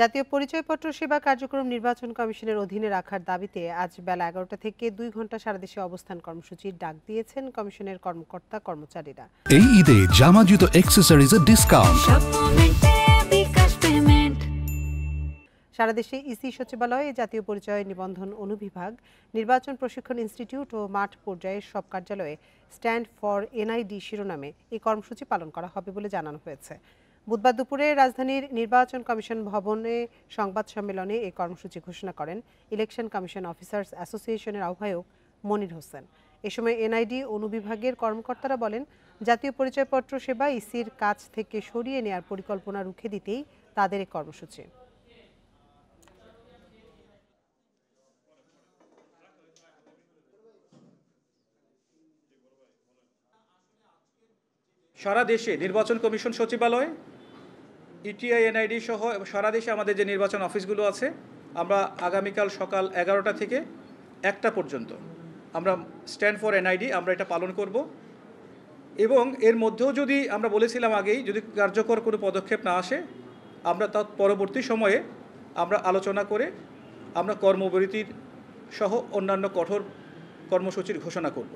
জাতীয় পরিচয়পত্র সেবা কার্যক্রম নির্বাচন কমিশনের অধীনে রাখার দাবিতে আজ বেলা ১১টা থেকে ২ ঘণ্টা সারা দেশে অবস্থান কর্মসূচির ডাক দিয়েছেন কমিশনের কর্মকর্তা কর্মচারীরা। এই ঈদে জামা জুতো অ্যাক্সেসরিজের ডিসকাউন্ট। সারা দেশে ইসি সচিবালয়ে জাতীয় পরিচয় নিবন্ধন অনুবিভাগ, নির্বাচন প্রশিক্ষণ ইনস্টিটিউট ও মাঠ পর্যায়ের সব কার্যালয়ে স্ট্যান্ড ফর এনআইডি শিরোনামে এই কর্মসূচি পালন করা হবে বলে জানানো হয়েছে। বুধবার দুপুরে রাজধানীর নির্বাচন কমিশন ভবনে সংবাদ সম্মেলনে এই কর্মসূচি ঘোষণা করেন ইলেকশন কমিশন অফিসার্স অ্যাসোসিয়েশনের আহ্বায়ক মনির হোসেন। এ সময় এনআইডি অনুবিভাগের কর্মকর্তারা বলেন, জাতীয় পরিচয়পত্র সেবা ইসির কাছ থেকে সরিয়ে নেওয়ার পরিকল্পনা রুখে দিতেই তাদের এই কর্মসূচি। সারা দেশে নির্বাচন কমিশন সচিবালয়, ইটিআই, এনআইডি সহ সারা দেশে আমাদের যে নির্বাচন অফিসগুলো আছে, আমরা আগামীকাল সকাল 11টা থেকে 1টা পর্যন্ত আমরা স্ট্যান্ড ফর এনআইডি আমরা এটা পালন করব। এবং এর মধ্যেও যদি আমরা বলেছিলাম আগেই, যদি কার্যকর কোনো পদক্ষেপ না আসে, আমরা তার পরবর্তী সময়ে আমরা আলোচনা করে আমরা কর্মবিরতির সহ অন্যান্য কঠোর কর্মসূচির ঘোষণা করব।